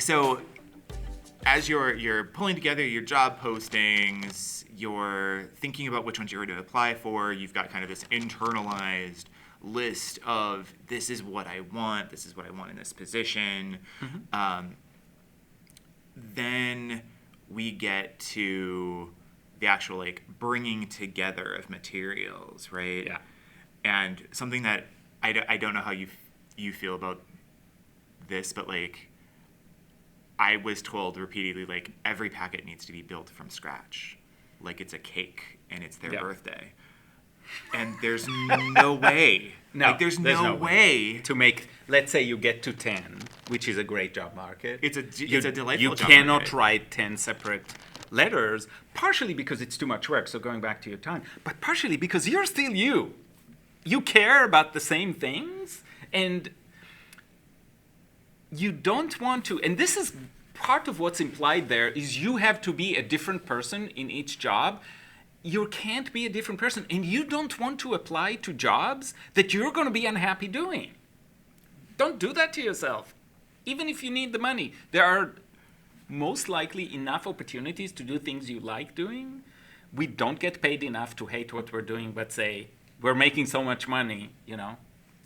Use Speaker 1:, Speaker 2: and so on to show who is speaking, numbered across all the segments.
Speaker 1: so as you're pulling together your job postings, you're thinking about which ones you're going to apply for, you've got kind of this internalized list of this is what I want in this position. Then we get to the actual like bringing together of materials, right?
Speaker 2: Yeah.
Speaker 1: And something that I don't know how you feel about this, but like I was told repeatedly, like every packet needs to be built from scratch, like it's a cake and it's their birthday, and there's no way.
Speaker 2: No,
Speaker 1: like, there's no way
Speaker 2: to make. Let's say you get to 10, which is a great job market.
Speaker 1: It's a delightful
Speaker 2: You
Speaker 1: job
Speaker 2: cannot
Speaker 1: market.
Speaker 2: write 10 separate letters, partially because it's too much work. So going back to your time, but partially because you're still you. You care about the same things, and you don't want to, and this is part of what's implied there, is you have to be a different person in each job. You can't be a different person, and you don't want to apply to jobs that you're going to be unhappy doing. Don't do that to yourself. Even if you need the money, there are most likely enough opportunities to do things you like doing. We don't get paid enough to hate what we're doing, but say, we're making so much money,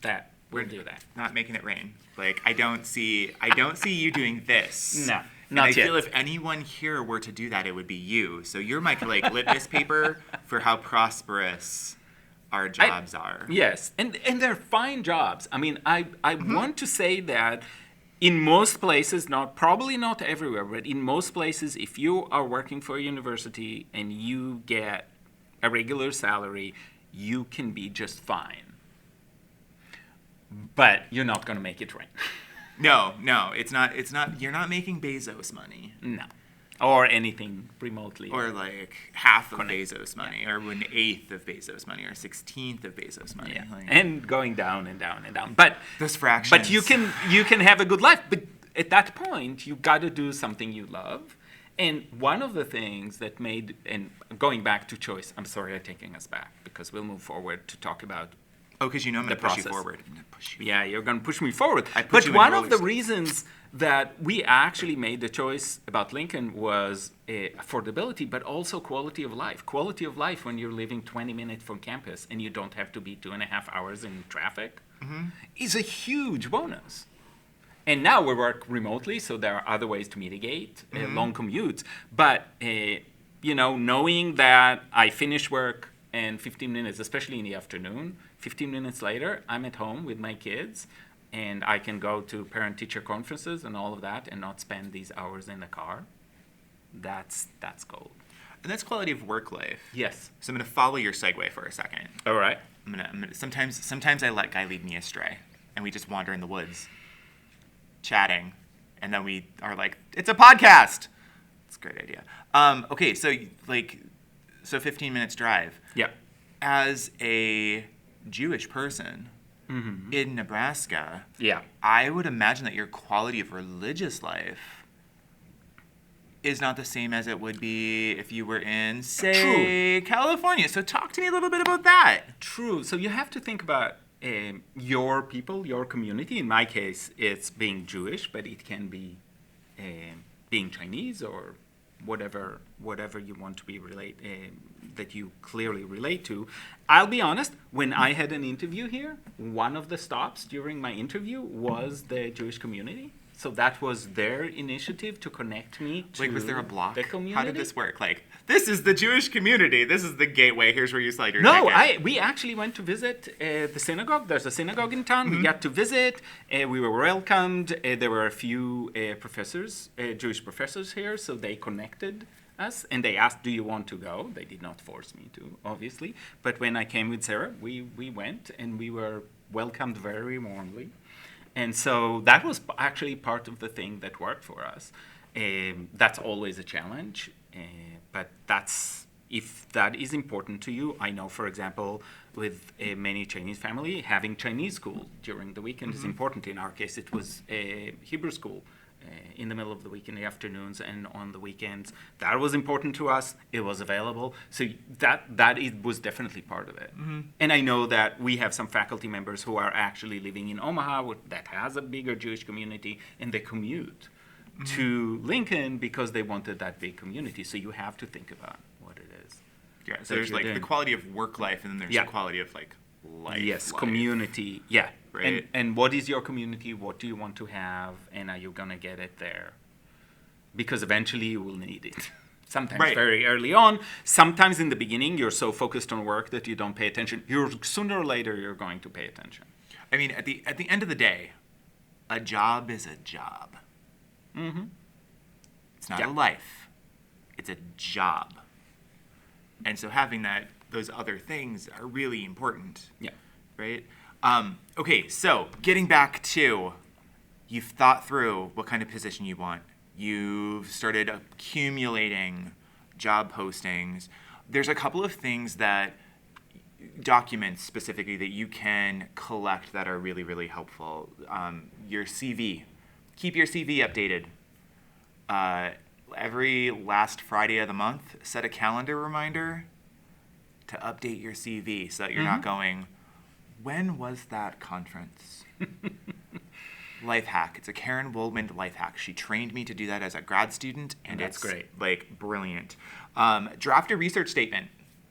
Speaker 2: that we'll do that.
Speaker 1: Not making it rain. Like I don't see you doing this.
Speaker 2: No,
Speaker 1: and
Speaker 2: not
Speaker 1: I
Speaker 2: yet.
Speaker 1: feel if anyone here were to do that, it would be you. So you're my like litmus paper for how prosperous our jobs are.
Speaker 2: Yes, and they're fine jobs. I mean, I want to say that in most places, probably not everywhere, but in most places, if you are working for a university and you get a regular salary, you can be just fine. But you're not going to make it rain.
Speaker 1: No, it's not. You're not making Bezos money.
Speaker 2: No. Or anything remotely.
Speaker 1: Or like half of Bezos money, or 1/8 of Bezos money, or 1/16 of Bezos money.
Speaker 2: Yeah.
Speaker 1: Like,
Speaker 2: And going down and down and down. But
Speaker 1: those fractions.
Speaker 2: But you can have a good life. But at that point, you got to do something you love. And one of the things that made, and going back to choice, I'm sorry I'm taking us back because we'll move forward to talk about
Speaker 1: because you know I'm going to push you forward. I'm going to push you.
Speaker 2: Yeah, you're going to push me forward.
Speaker 1: But
Speaker 2: one of the reasons that we actually made the choice about Lincoln was affordability, but also quality of life. Quality of life when you're living 20 minutes from campus and you don't have to be 2.5 hours in traffic is a huge bonus. And now we work remotely, so there are other ways to mitigate long commutes. But, knowing that I finish work and 15 minutes, especially in the afternoon, 15 minutes later, I'm at home with my kids, and I can go to parent-teacher conferences and all of that and not spend these hours in the car. That's gold.
Speaker 1: And that's quality of work life.
Speaker 2: Yes.
Speaker 1: So I'm going to follow your segue for a second.
Speaker 2: All right.
Speaker 1: I'm gonna sometimes I let Guy lead me astray, and we just wander in the woods, chatting, and then we are like, it's a podcast. It's a great idea. Okay, so 15 minutes drive.
Speaker 2: Yeah.
Speaker 1: As a Jewish person in Nebraska,
Speaker 2: Yeah.
Speaker 1: I would imagine that your quality of religious life is not the same as it would be if you were in, say, California. So talk to me a little bit about that.
Speaker 2: True. So you have to think about your people, your community. In my case, it's being Jewish, but it can be being Chinese or whatever you want to be that you clearly relate to. I'll be honest, when I had an interview here, one of the stops during my interview was the Jewish community. So that was their initiative to connect me to
Speaker 1: was there a block?
Speaker 2: the community.
Speaker 1: How did this work? Like, this is the Jewish community. This is the gateway. Here's where you slide your
Speaker 2: No,
Speaker 1: ticket.
Speaker 2: we actually went to visit the synagogue. There's a synagogue in town. We got to visit. We were welcomed. There were a few professors, Jewish professors here, so they connected us. And they asked, do you want to go? They did not force me to, obviously. But when I came with Sarah, we went, and we were welcomed very warmly. And so that was actually part of the thing that worked for us. That's always a challenge, but if that is important to you. I know, for example, with many Chinese family, having Chinese school during the weekend is important. In our case, it was a Hebrew school in the middle of the week, in the afternoons and on the weekends. That was important to us. It was available. So that was definitely part of it. And I know that we have some faculty members who are actually living in Omaha that has a bigger Jewish community, and they commute to Lincoln because they wanted that big community. So you have to think about what it is.
Speaker 1: Yeah, so there's like the quality of work life, and then there's the quality of like life.
Speaker 2: Yes,
Speaker 1: life.
Speaker 2: Community. Yeah.
Speaker 1: Right.
Speaker 2: And what is your community? What do you want to have? And are you going to get it there? Because eventually you will need it. Sometimes very early on. Sometimes in the beginning, you're so focused on work that you don't pay attention. Sooner or later, you're going to pay attention.
Speaker 1: I mean, at the end of the day, a job is a job.
Speaker 2: Mm-hmm.
Speaker 1: It's not a life. It's a job. And so having those other things are really important.
Speaker 2: Yeah.
Speaker 1: Right? Okay, so getting back to, you've thought through what kind of position you want. You've started accumulating job postings. There's a couple of things documents specifically that you can collect that are really, really helpful. Your CV. Keep your CV updated. Every last Friday of the month, set a calendar reminder to update your CV so that you're not going, when was that conference? Life hack. It's a Karen Woolman life hack. She trained me to do that as a grad student, and
Speaker 2: that's
Speaker 1: it's
Speaker 2: great.
Speaker 1: Like brilliant. Draft a research statement.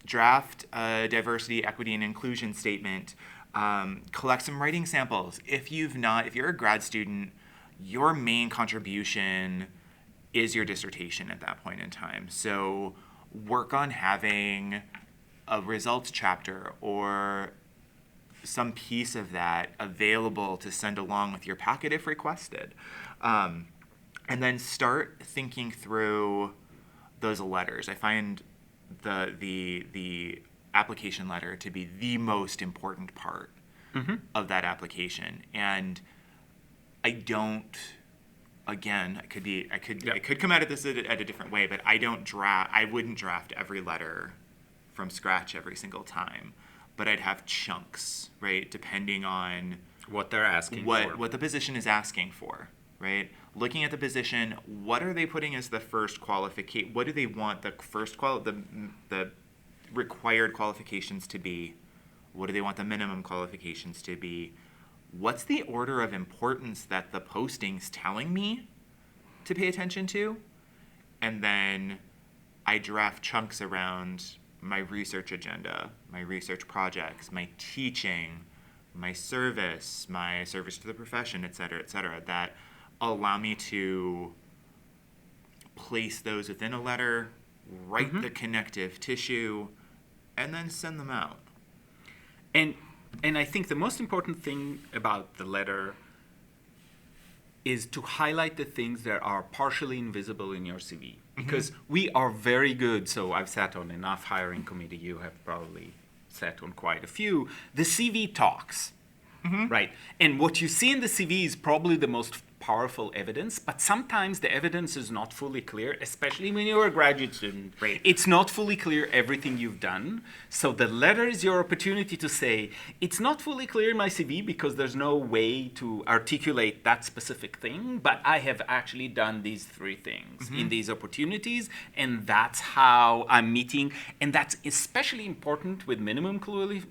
Speaker 1: Draft a diversity, equity, and inclusion statement. Collect some writing samples. If you're a grad student, your main contribution is your dissertation at that point in time. So work on having a results chapter or some piece of that available to send along with your packet if requested. And then start thinking through those letters. I find the application letter to be the most important part of that application. And I don't, again, I could come at this at a different way, but I wouldn't draft every letter from scratch every single time. But I'd have chunks, right, depending on
Speaker 2: what they're asking for.
Speaker 1: What the position is asking for, right? Looking at the position, what are they putting as the first qualification? What do they want the first the required qualifications to be? What do they want the minimum qualifications to be? What's the order of importance that the posting's telling me to pay attention to? And then I draft chunks around my research agenda, my research projects, my teaching, my service to the profession, et cetera, that allow me to place those within a letter, write the connective tissue, and then send them out.
Speaker 2: And I think the most important thing about the letter is to highlight the things that are partially invisible in your CV. Because we are very good, so I've sat on enough hiring committee, you have probably sat on quite a few. The CV talks, right? And what you see in the CV is probably the most powerful evidence, but sometimes the evidence is not fully clear, especially when you're a graduate student.
Speaker 1: Right.
Speaker 2: It's not fully clear everything you've done. So the letter is your opportunity to say, it's not fully clear in my CV because there's no way to articulate that specific thing, but I have actually done these 3 things in these opportunities, and that's how I'm meeting. And that's especially important with minimum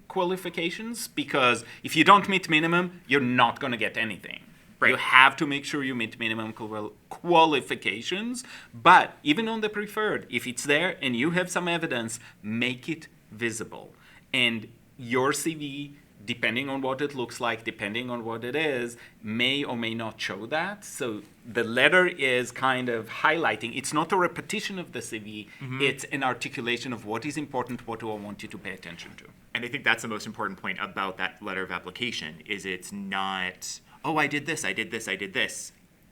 Speaker 2: qualifications, because if you don't meet minimum, you're not going to get anything. Right. You have to make sure you meet minimum qualifications, but even on the preferred, if it's there and you have some evidence, make it visible. And your CV, depending on what it looks like, depending on what it is, may or may not show that. So the letter is kind of highlighting. It's not a repetition of the CV. It's an articulation of what is important, what do I want you to pay attention to.
Speaker 1: And I think that's the most important point about that letter of application, is it's not, oh, I did this.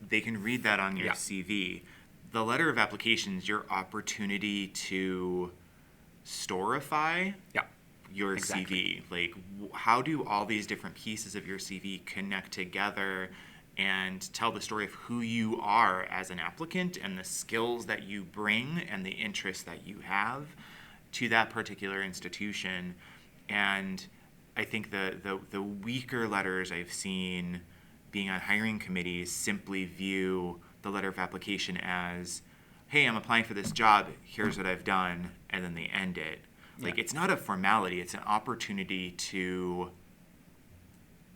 Speaker 1: They can read that on your CV. The letter of application is your opportunity to storify your CV. Like, how do all these different pieces of your CV connect together and tell the story of who you are as an applicant and the skills that you bring and the interests that you have to that particular institution. And I think the weaker letters I've seen being on hiring committees simply view the letter of application as, hey, I'm applying for this job, here's what I've done, and then they end it. Like, it's not a formality, it's an opportunity to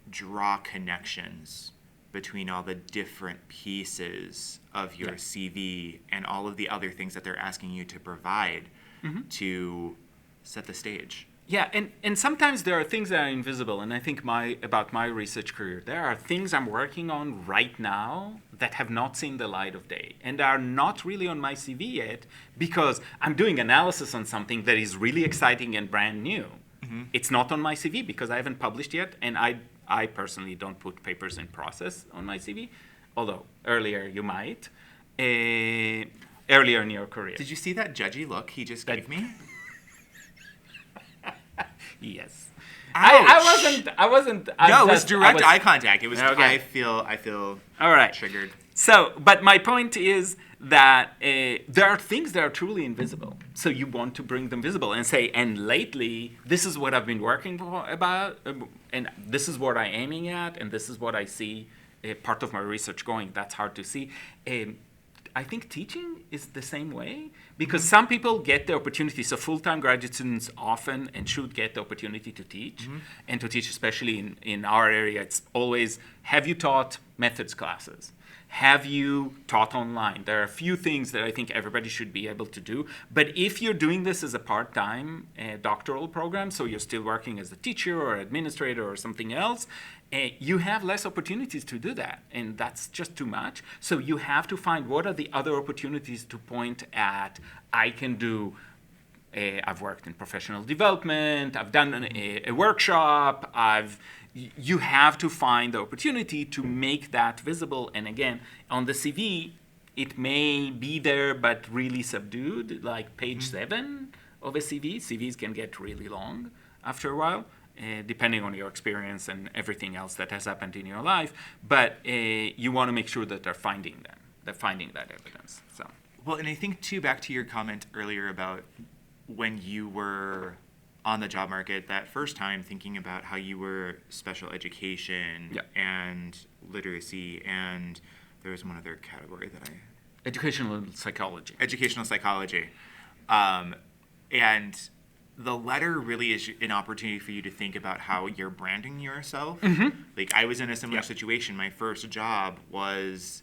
Speaker 1: draw connections between all the different pieces of your CV and all of the other things that they're asking you to provide to set the stage.
Speaker 2: Yeah, and sometimes there are things that are invisible, and I think about my research career, there are things I'm working on right now that have not seen the light of day, and are not really on my CV yet, because I'm doing analysis on something that is really exciting and brand new. It's not on my CV because I haven't published yet, and I personally don't put papers in process on my CV, although earlier you might, earlier in your career.
Speaker 1: Did you see that judgy look he just gave me?
Speaker 2: Yes.
Speaker 1: Ouch.
Speaker 2: I wasn't.
Speaker 1: No, it was direct eye contact. It was.
Speaker 2: Okay.
Speaker 1: I feel.
Speaker 2: All right.
Speaker 1: Triggered.
Speaker 2: So, but my point is that there are things that are truly invisible. So you want to bring them visible and say, and lately, this is what I've been working about, and this is what I'm aiming at, and this is what I see part of my research going. That's hard to see. I think teaching is the same way, because some people get the opportunity. So full-time graduate students often and should get the opportunity to teach, and to teach, especially in our area, it's always, have you taught methods classes? Have you taught online? There are a few things that I think everybody should be able to do. But if you're doing this as a part-time doctoral program, so you're still working as a teacher or administrator or something else, you have less opportunities to do that. And that's just too much. So you have to find what are the other opportunities to point at. I can do, I've worked in professional development, I've done a workshop, you have to find the opportunity to make that visible. And again, on the CV, it may be there, but really subdued, like page 7 of a CV. CVs can get really long after a while, depending on your experience and everything else that has happened in your life. But you want to make sure that they're finding them. They're finding that evidence. So.
Speaker 1: Well, and I think, too, back to your comment earlier about when you were on the job market that first time, thinking about how you were special education and literacy, and there was one other category that
Speaker 2: Educational psychology.
Speaker 1: Educational psychology. And the letter really is an opportunity for you to think about how you're branding yourself. Like, I was in a similar situation. My first job was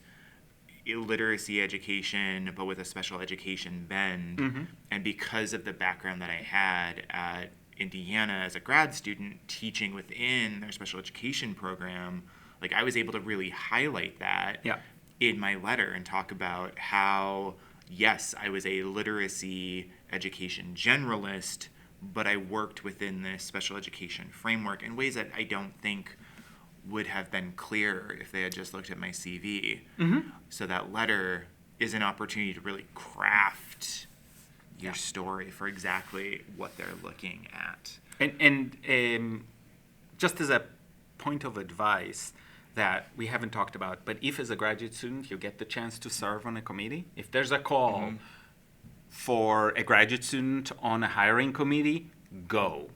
Speaker 1: literacy education, but with a special education bend. And because of the background that I had at Indiana as a grad student teaching within their special education program, like, I was able to really highlight that in my letter and talk about how, yes, I was a literacy education generalist, but I worked within this special education framework in ways that I don't think would have been clear if they had just looked at my CV. So that letter is an opportunity to really craft your story for exactly what they're looking at.
Speaker 2: And just as a point of advice that we haven't talked about, but if as a graduate student you get the chance to serve on a committee, if there's a call for a graduate student on a hiring committee, go.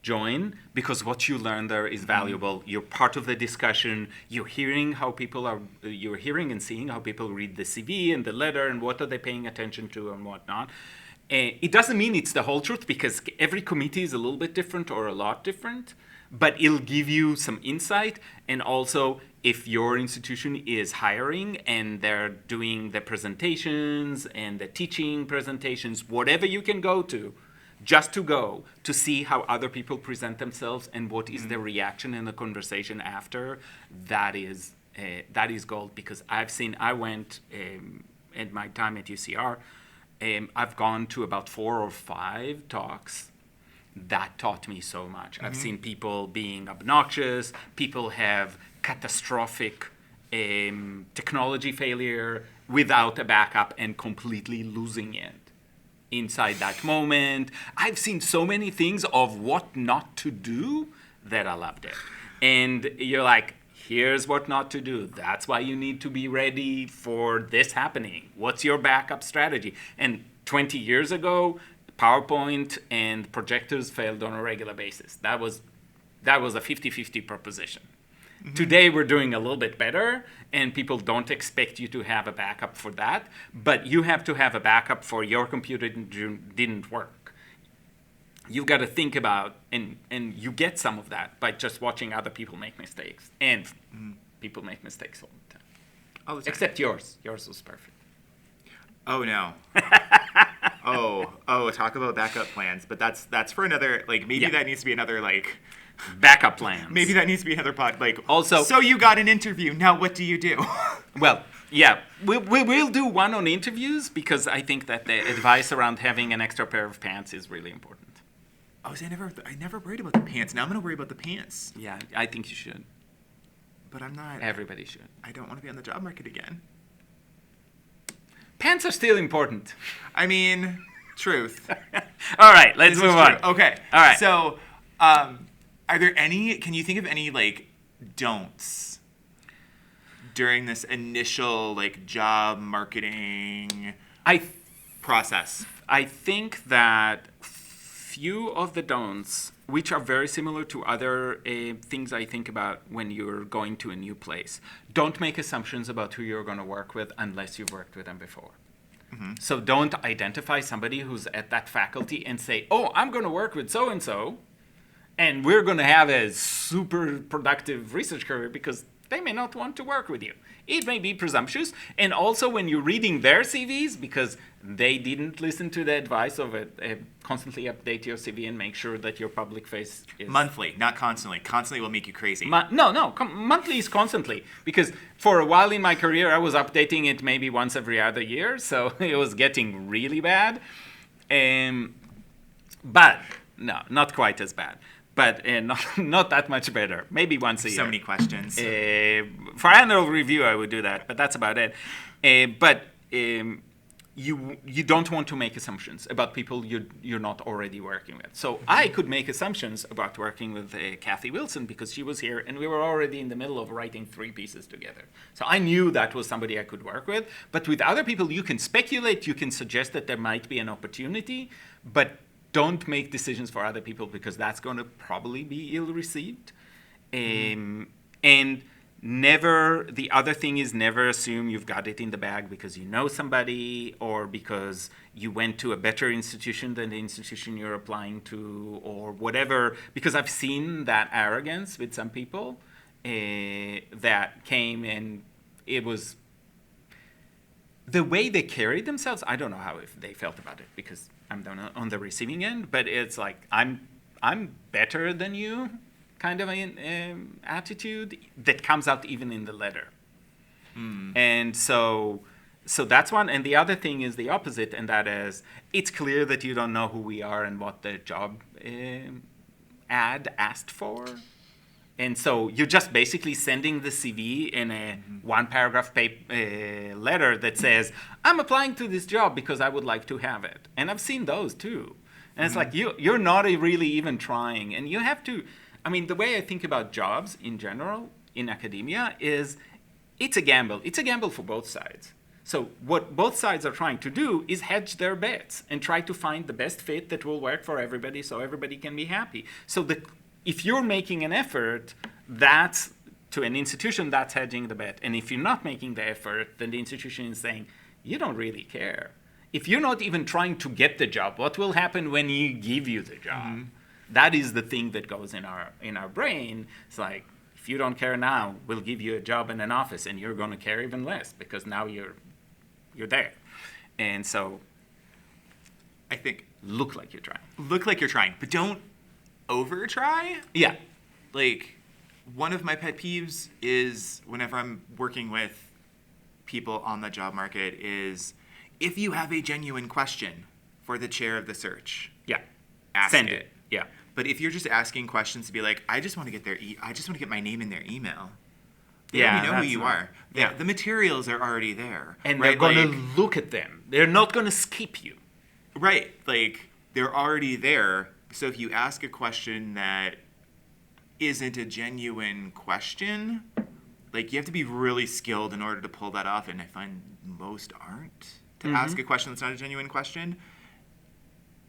Speaker 2: Join, because what you learn there is valuable. You're part of the discussion. You're hearing and seeing how people read the CV and the letter and what are they paying attention to and whatnot. It doesn't mean it's the whole truth, because every committee is a little bit different or a lot different, but it'll give you some insight. And also, if your institution is hiring and they're doing the presentations and the teaching presentations, whatever you can go to, just to go to see how other people present themselves and what is the reaction in the conversation after, that is gold. Because I went at my time at UCR, I've gone to about 4 or 5 talks that taught me so much. I've seen people being obnoxious, people have catastrophic technology failure without a backup and completely losing it inside that moment. I've seen so many things of what not to do that I loved it. And you're like, here's what not to do. That's why you need to be ready for this happening. What's your backup strategy? And 20 years ago, PowerPoint and projectors failed on a regular basis. That was a 50-50 proposition. Today, we're doing a little bit better, and people don't expect you to have a backup for that, but you have to have a backup for your computer didn't work. You've got to think about, and you get some of that by just watching other people make mistakes. And people make mistakes all the time.
Speaker 1: All the time.
Speaker 2: Except yours. Yours was perfect.
Speaker 1: Oh no. Talk about backup plans. But that's for another. Like maybe that needs to be another like.
Speaker 2: Backup plans.
Speaker 1: Maybe that needs to be another pod. Like
Speaker 2: also.
Speaker 1: So you got an interview. Now what do you do?
Speaker 2: Well, yeah, we'll do one on interviews because I think that the advice around having an extra pair of pants is really important.
Speaker 1: Oh, I never worried about the pants. Now I'm gonna worry about the pants.
Speaker 2: Yeah, I think you should.
Speaker 1: But I'm not.
Speaker 2: Everybody should.
Speaker 1: I don't want to be on the job market again.
Speaker 2: Pants are still important.
Speaker 1: I mean, truth.
Speaker 2: All right, let's move on.
Speaker 1: Okay.
Speaker 2: All right.
Speaker 1: So, are there any? Can you think of any like don'ts during this initial like job marketing process?
Speaker 2: I think that few of the don'ts, which are very similar to other things I think about when you're going to a new place. Don't make assumptions about who you're going to work with unless you've worked with them before. Mm-hmm. So don't identify somebody who's at that faculty and say, oh, I'm going to work with so-and-so, and we're going to have a super productive research career, because they may not want to work with you. It may be presumptuous. And also when you're reading their CVs, because they didn't listen to the advice of constantly update your CV and make sure that your public face is...
Speaker 1: Monthly, not constantly. Constantly will make you crazy.
Speaker 2: Monthly is constantly. Because for a while in my career, I was updating it maybe once every other year. So it was getting really bad. But no, not quite as bad. But not that much better. Maybe once a year.
Speaker 1: So many questions.
Speaker 2: For annual review, I would do that, but that's about it. But you don't want to make assumptions about people you're not already working with. So I could make assumptions about working with Kathy Wilson because she was here, and we were already in the middle of writing 3 pieces together. So I knew that was somebody I could work with. But with other people, you can speculate, you can suggest that there might be an opportunity, but don't make decisions for other people because that's going to probably be ill-received. And the other thing is never assume you've got it in the bag because you know somebody or because you went to a better institution than the institution you're applying to or whatever. Because I've seen that arrogance with some people that came, and it was the way they carried themselves. I don't know how if they felt about it because I'm on the receiving end, but it's like I'm better than you kind of an attitude that comes out even in the letter. And so that's one. And the other thing is the opposite, and that is it's clear that you don't know who we are and what the job ad asked for. And so you're just basically sending the CV in a one-paragraph letter that says, I'm applying to this job because I would like to have it. And I've seen those too. And it's like you're not really even trying. And you have to, I mean, the way I think about jobs in general in academia is it's a gamble. It's a gamble for both sides. So what both sides are trying to do is hedge their bets and try to find the best fit that will work for everybody so everybody can be happy. So if you're making an effort, that's to an institution, that's hedging the bet. And if you're not making the effort, then the institution is saying, you don't really care. If you're not even trying to get the job, what will happen when you give you the job? That is the thing that goes in our brain. It's like, if you don't care now, we'll give you a job in an office, and you're going to care even less because now you're there. And so
Speaker 1: I think
Speaker 2: look like you're trying.
Speaker 1: But don't over try.
Speaker 2: Yeah.
Speaker 1: Like, one of my pet peeves is whenever I'm working with people on the job market is if you have a genuine question for the chair of the search, ask
Speaker 2: Send
Speaker 1: it.
Speaker 2: Yeah.
Speaker 1: But if you're just asking questions to be like, I just want to get my name in their email. They already know who you are. The materials are already there.
Speaker 2: And they're going to look at them. They're not going to skip you.
Speaker 1: Right. Like, they're already there. So if you ask a question that isn't a genuine question, like, you have to be really skilled in order to pull that off. And I find most aren't to ask a question that's not a genuine question.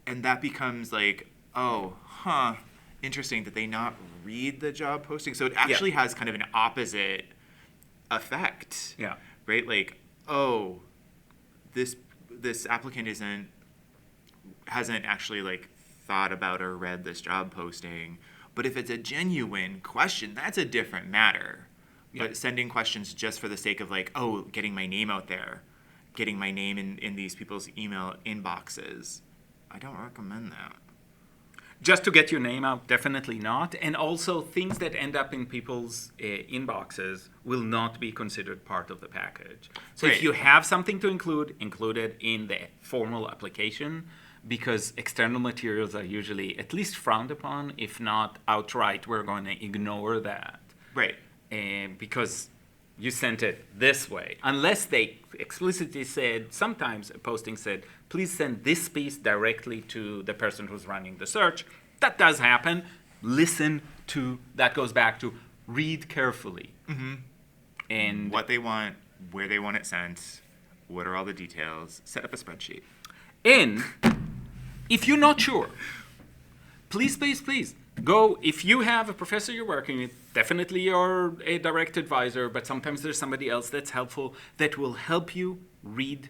Speaker 1: And that becomes like, interesting that they not read the job posting. So it actually has kind of an opposite effect.
Speaker 2: Yeah.
Speaker 1: Right? Like, this applicant hasn't actually like thought about or read this job posting. But if it's a genuine question, that's a different matter.
Speaker 2: Yeah.
Speaker 1: But sending questions just for the sake of like, oh, getting my name out there, getting my name in these people's email inboxes, I don't recommend that.
Speaker 2: Just to get your name out, definitely not. And also, things that end up in people's inboxes will not be considered part of the package. So
Speaker 1: Right.
Speaker 2: if you have something to include it in the formal application, because external materials are usually at least frowned upon, if not outright, we're going to ignore that.
Speaker 1: Right.
Speaker 2: Because you sent it this way. Unless they explicitly said, sometimes a posting said, please send this piece directly to the person who's running the search. That does happen. Listen to, that goes back to read carefully.
Speaker 1: Mm-hmm.
Speaker 2: And
Speaker 1: What they want, where they want it sent, what are all the details, set up a spreadsheet.
Speaker 2: And if you're not sure, please go. If you have a professor you're working with, definitely you're a direct advisor, but sometimes there's somebody else that's helpful that will help you read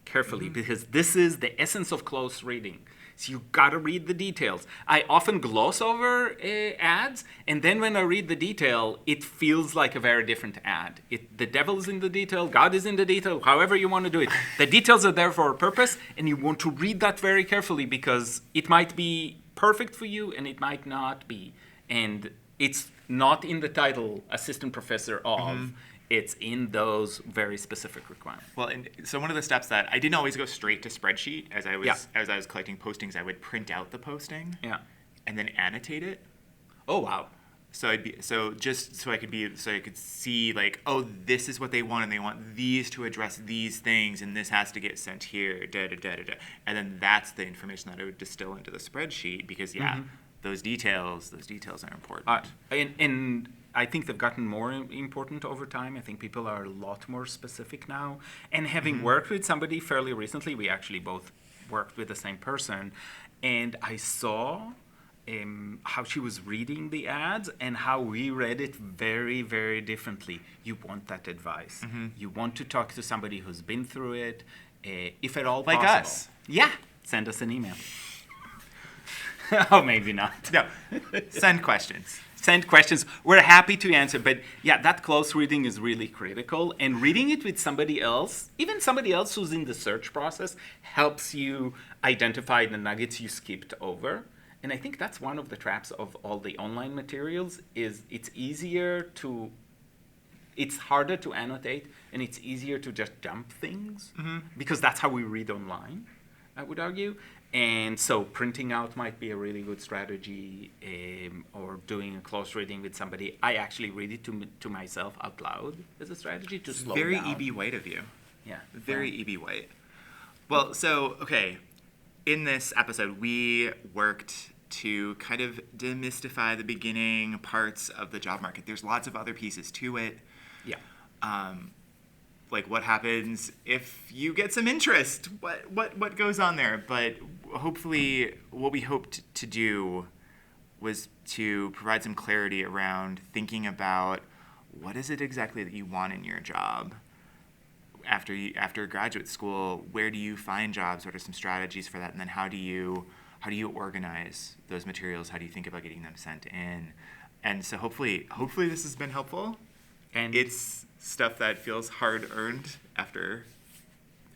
Speaker 2: carefully, because this is the essence of close reading. So you gotta read the details. I often gloss over ads, and then when I read the detail, it feels like a very different ad. The devil is in the detail, God is in the detail, however you want to do it. The details are there for a purpose, and you want to read that very carefully because it might be perfect for you and it might not be. And it's not in the title, assistant professor of. It's in those very specific requirements.
Speaker 1: Well, and so one of the steps that I didn't always go straight to spreadsheet as I was
Speaker 2: Yeah.
Speaker 1: as I was collecting postings, I would print out the posting
Speaker 2: Yeah.
Speaker 1: and then annotate it.
Speaker 2: Oh, wow.
Speaker 1: So I could see like, oh, this is what they want, and they want these to address these things, and this has to get sent here, and then that's the information that I would distill into the spreadsheet because those details are important.
Speaker 2: And I think they've gotten more important over time. I think people are a lot more specific now. And having worked with somebody fairly recently, we actually both worked with the same person, and I saw how she was reading the ads and how we read it very, very differently. You want that advice. You want to talk to somebody who's been through it, if at all
Speaker 1: Like
Speaker 2: possible.
Speaker 1: us.
Speaker 2: Yeah. Send us an email. Oh, maybe not.
Speaker 1: No, send questions.
Speaker 2: Send questions. We're happy to answer. But yeah, that close reading is really critical. And reading it with somebody else, even somebody else who's in the search process, helps you identify the nuggets you skipped over. And I think that's one of the traps of all the online materials is it's harder to annotate and it's easier to just dump things because that's how we read online, I would argue. And so printing out might be a really good strategy, or doing a close reading with somebody. I actually read it to myself out loud as a strategy to slow
Speaker 1: Very
Speaker 2: down.
Speaker 1: E.B. White of you.
Speaker 2: Yeah.
Speaker 1: Very E.B. White. Well, so, okay, in this episode, we worked to kind of demystify the beginning parts of the job market. There's lots of other pieces to it.
Speaker 2: Yeah.
Speaker 1: Like what happens if you get some interest? What goes on there? But hopefully, what we hoped to do was to provide some clarity around thinking about what is it exactly that you want in your job after graduate school. Where do you find jobs? What are some strategies for that? And then how do you organize those materials? How do you think about getting them sent in? And so hopefully this has been helpful.
Speaker 2: And
Speaker 1: It's stuff that feels hard-earned after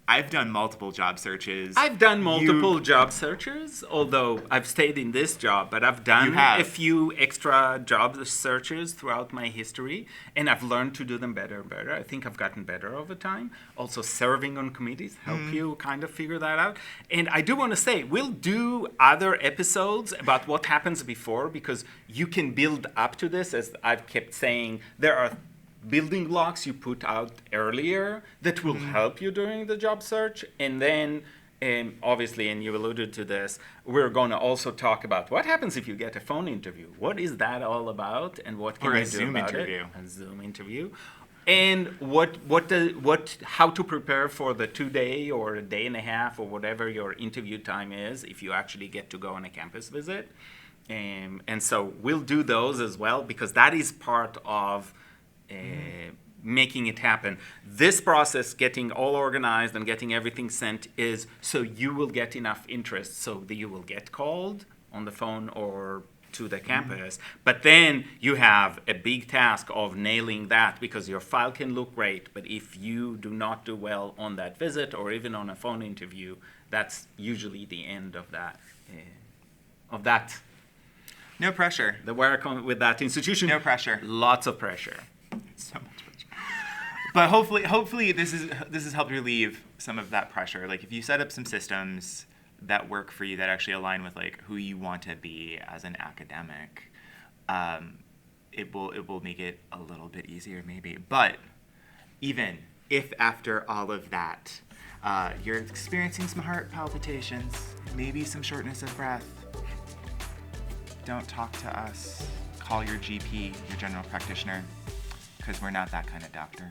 Speaker 1: I've done multiple job searches.
Speaker 2: I've done multiple job searches, although I've stayed in this job, but I've done a few extra job searches throughout my history, and I've learned to do them better and better. I think I've gotten better over time. Also, serving on committees help you kind of figure that out. And I do want to say, we'll do other episodes about what happens before, because you can build up to this. As I've kept saying, there are building blocks you put out earlier that will help you during the job search. And then, obviously, and you alluded to this, we're going to also talk about what happens if you get a phone interview. What is that all about, and what can you do about it? A Zoom interview. And how to prepare for the 2-day or a day and a half or whatever your interview time is if you actually get to go on a campus visit. And so we'll do those as well, because that is part of making it happen. This process, getting all organized and getting everything sent, is so you will get enough interest so that you will get called on the phone or to the campus. But then you have a big task of nailing that, because your file can look great, but if you do not do well on that visit or even on a phone interview, that's usually the end of that.
Speaker 1: No pressure.
Speaker 2: The work with that institution.
Speaker 1: No pressure.
Speaker 2: Lots of pressure.
Speaker 1: So much pressure. But hopefully this has helped relieve some of that pressure. Like if you set up some systems that work for you, that actually align with like who you want to be as an academic, it will make it a little bit easier maybe. But even if after all of that, you're experiencing some heart palpitations, maybe some shortness of breath, don't talk to us. Call your GP, your general practitioner, because we're not that kind of doctor.